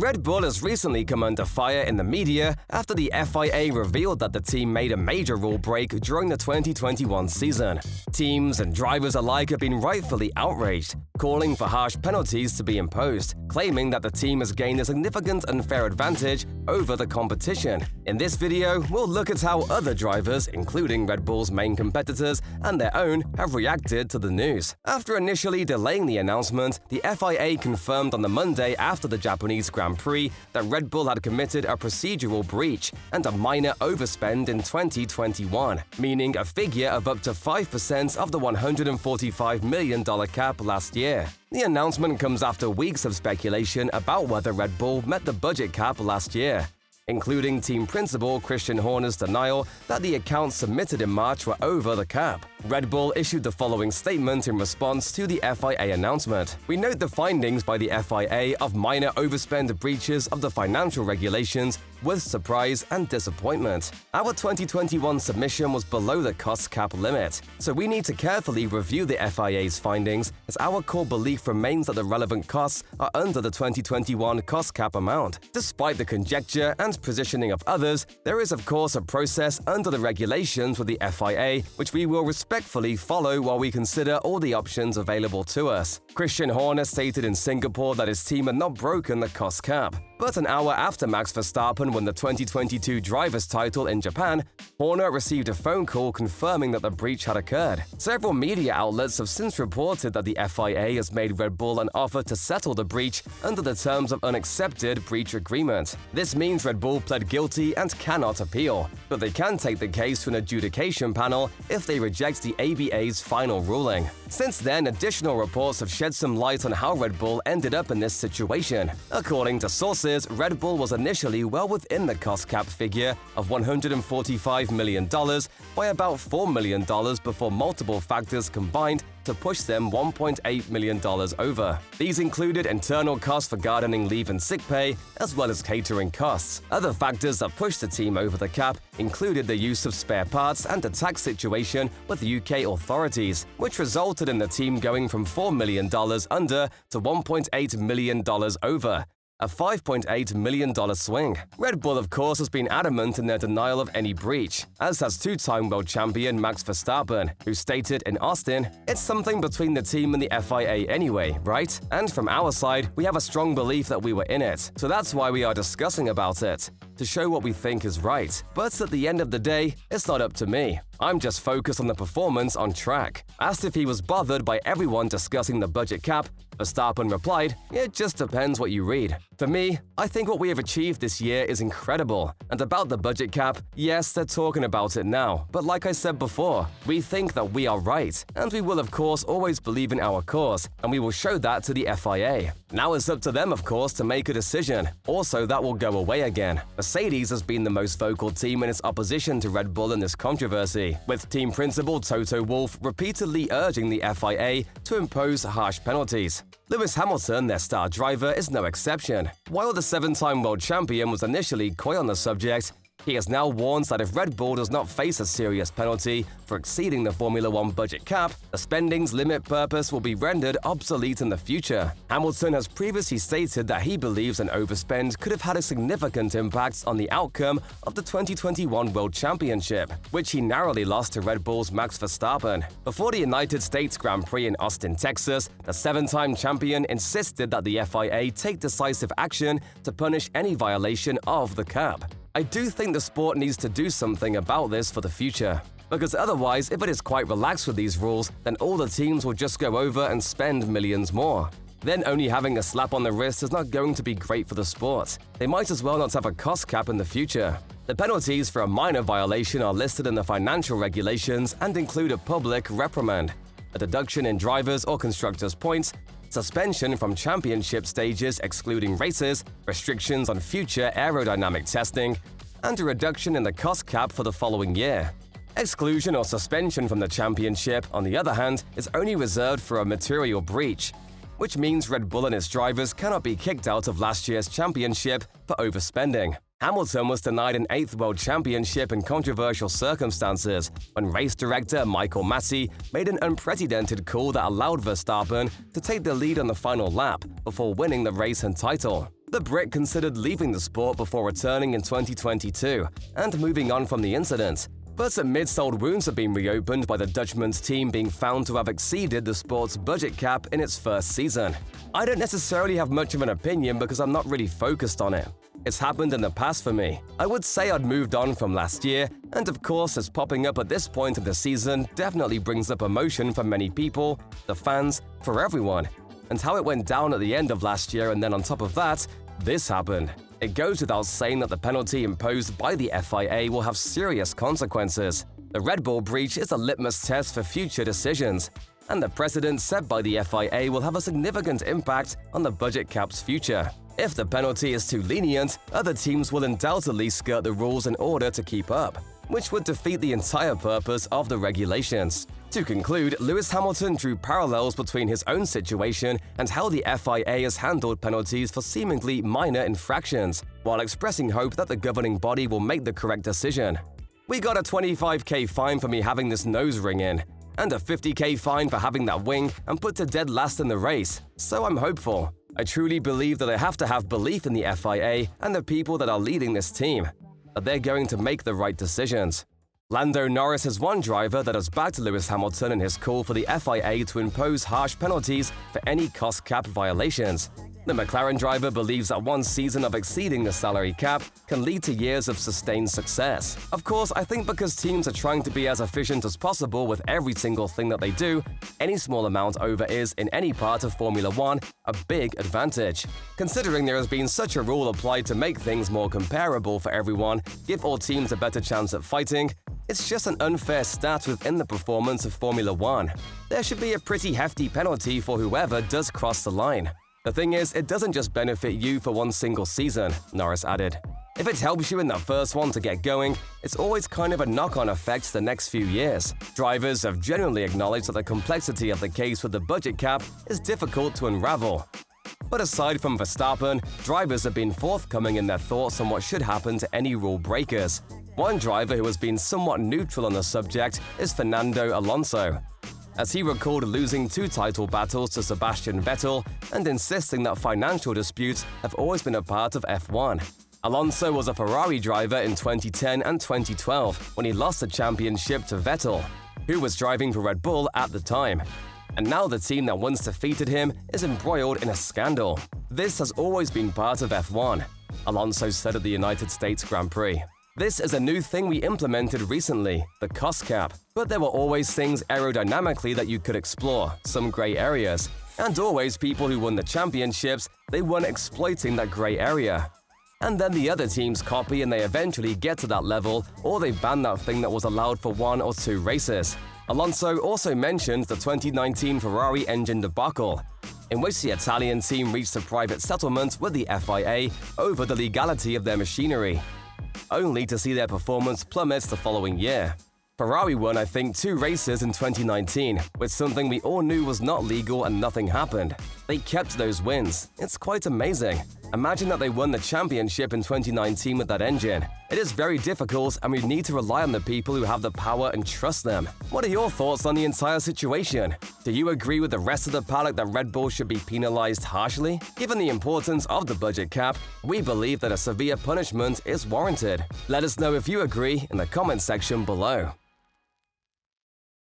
Red Bull has recently come under fire in the media after the FIA revealed that the team made a major rule break during the 2021 season. Teams and drivers alike have been rightfully outraged, calling for harsh penalties to be imposed, claiming that the team has gained a significant unfair advantage over the competition. In this video, we'll look at how other drivers, including Red Bull's main competitors and their own, have reacted to the news. After initially delaying the announcement, the FIA confirmed on the Monday after the Japanese Grand Prix that Red Bull had committed a procedural breach and a minor overspend in 2021, meaning a figure of up to 5% of the $145 million cap last year. The announcement comes after weeks of speculation about whether Red Bull met the budget cap last year, including team principal Christian Horner's denial that the accounts submitted in March were over the cap. Red Bull issued the following statement in response to the FIA announcement. "We note the findings by the FIA of minor overspend breaches of the financial regulations with surprise and disappointment. Our 2021 submission was below the cost cap limit, so we need to carefully review the FIA's findings, as our core belief remains that the relevant costs are under the 2021 cost cap amount. Despite the conjecture and positioning of others, there is of course a process under the regulations with the FIA which we will respectfully follow while we consider all the options available to us." Christian Horner stated in Singapore that his team had not broken the cost cap. But an hour after Max Verstappen won the 2022 driver's title in Japan, Horner received a phone call confirming that the breach had occurred. Several media outlets have since reported that the FIA has made Red Bull an offer to settle the breach under the terms of unaccepted breach agreement. This means Red Bull pled guilty and cannot appeal, but they can take the case to an adjudication panel if they reject the ABA's final ruling. Since then, additional reports have shed some light on how Red Bull ended up in this situation. According to sources, Red Bull was initially well within the cost cap figure of $145 million by about $4 million before multiple factors combined to push them $1.8 million over. These included internal costs for gardening leave and sick pay, as well as catering costs. Other factors that pushed the team over the cap included the use of spare parts and a tax situation with UK authorities, which resulted in the team going from $4 million under to $1.8 million over, a $5.8 million swing. Red Bull, of course, has been adamant in their denial of any breach, as has two-time world champion Max Verstappen, who stated in Austin, "It's something between the team and the FIA anyway, right? And from our side, we have a strong belief that we were in it, so that's why we are discussing about it, to show what we think is right. But at the end of the day, it's not up to me. I'm just focused on the performance on track." Asked if he was bothered by everyone discussing the budget cap, Verstappen replied, "It just depends what you read. For me, I think what we have achieved this year is incredible. And about the budget cap, yes, they're talking about it now, but like I said before, we think that we are right, and we will of course always believe in our cause, and we will show that to the FIA. Now it's up to them, of course, to make a decision. Also, that will go away again." Mercedes has been the most vocal team in its opposition to Red Bull in this controversy, with team principal Toto Wolff repeatedly urging the FIA to impose harsh penalties. Lewis Hamilton, their star driver, is no exception. While the seven-time world champion was initially coy on the subject, he has now warned that if Red Bull does not face a serious penalty for exceeding the Formula One budget cap, the spending's limit purpose will be rendered obsolete in the future. Hamilton has previously stated that he believes an overspend could have had a significant impact on the outcome of the 2021 World Championship, which he narrowly lost to Red Bull's Max Verstappen. Before the United States Grand Prix in Austin, Texas, the seven-time champion insisted that the FIA take decisive action to punish any violation of the cap. "I do think the sport needs to do something about this for the future. Because otherwise, if it is quite relaxed with these rules, then all the teams will just go over and spend millions more. Then only having a slap on the wrist is not going to be great for the sport. They might as well not have a cost cap in the future." The penalties for a minor violation are listed in the financial regulations and include a public reprimand, a deduction in drivers' or constructors' points, suspension from championship stages excluding races, restrictions on future aerodynamic testing, and a reduction in the cost cap for the following year. Exclusion or suspension from the championship, on the other hand, is only reserved for a material breach, which means Red Bull and its drivers cannot be kicked out of last year's championship for overspending. Hamilton was denied an 8th World Championship in controversial circumstances when race director Michael Masi made an unprecedented call that allowed Verstappen to take the lead on the final lap before winning the race and title. The Brit considered leaving the sport before returning in 2022 and moving on from the incident. But amidst old wounds have been reopened by the Dutchman's team being found to have exceeded the sport's budget cap in its first season. I don't necessarily have much of an opinion because I'm not really focused on it. It's happened in the past for me. I would say I'd moved on from last year, and of course, it's popping up at this point of the season definitely brings up emotion for many people, the fans, for everyone. And how it went down at the end of last year, and then on top of that, this happened. It goes without saying that the penalty imposed by the FIA will have serious consequences. The Red Bull breach is a litmus test for future decisions, and the precedent set by the FIA will have a significant impact on the budget cap's future. If the penalty is too lenient, other teams will undoubtedly skirt the rules in order to keep up, which would defeat the entire purpose of the regulations. To conclude, Lewis Hamilton drew parallels between his own situation and how the FIA has handled penalties for seemingly minor infractions, while expressing hope that the governing body will make the correct decision. "We got a $25,000 fine for me having this nose ring in, and a $50,000 fine for having that wing and put to dead last in the race, so I'm hopeful. I truly believe that I have to have belief in the FIA and the people that are leading this team, that they're going to make the right decisions." Lando Norris is one driver that has backed Lewis Hamilton in his call for the FIA to impose harsh penalties for any cost cap violations. The McLaren driver believes that one season of exceeding the salary cap can lead to years of sustained success. Of course, I think because teams are trying to be as efficient as possible with every single thing that they do, any small amount over is, in any part of Formula One, a big advantage. Considering there has been such a rule applied to make things more comparable for everyone, give all teams a better chance at fighting, it's just an unfair stat within the performance of Formula One. There should be a pretty hefty penalty for whoever does cross the line. The thing is, it doesn't just benefit you for one single season, Norris added. If it helps you in that first one to get going, it's always kind of a knock-on effect the next few years. Drivers have generally acknowledged that the complexity of the case with the budget cap is difficult to unravel. But aside from Verstappen, drivers have been forthcoming in their thoughts on what should happen to any rule breakers. One driver who has been somewhat neutral on the subject is Fernando Alonso, as he recalled losing 2 title battles to Sebastian Vettel and insisting that financial disputes have always been a part of F1. Alonso was a Ferrari driver in 2010 and 2012 when he lost the championship to Vettel, who was driving for Red Bull at the time. And now the team that once defeated him is embroiled in a scandal. "This has always been part of F1, Alonso said at the United States Grand Prix. "This is a new thing we implemented recently, the cost cap. But there were always things aerodynamically that you could explore, some gray areas. And always people who won the championships, they weren't exploiting that gray area. And then the other teams copy and they eventually get to that level, or they ban that thing that was allowed for 1 or 2 races." Alonso also mentioned the 2019 Ferrari engine debacle, in which the Italian team reached a private settlement with the FIA over the legality of their machinery, only to see their performance plummet the following year. Ferrari won, I think, 2 races in 2019, with something we all knew was not legal and nothing happened. They kept those wins. It's quite amazing. Imagine that they won the championship in 2019 with that engine. It is very difficult, and we need to rely on the people who have the power and trust them. What are your thoughts on the entire situation? Do you agree with the rest of the paddock that Red Bull should be penalized harshly? Given the importance of the budget cap, we believe that a severe punishment is warranted. Let us know if you agree in the comment section below.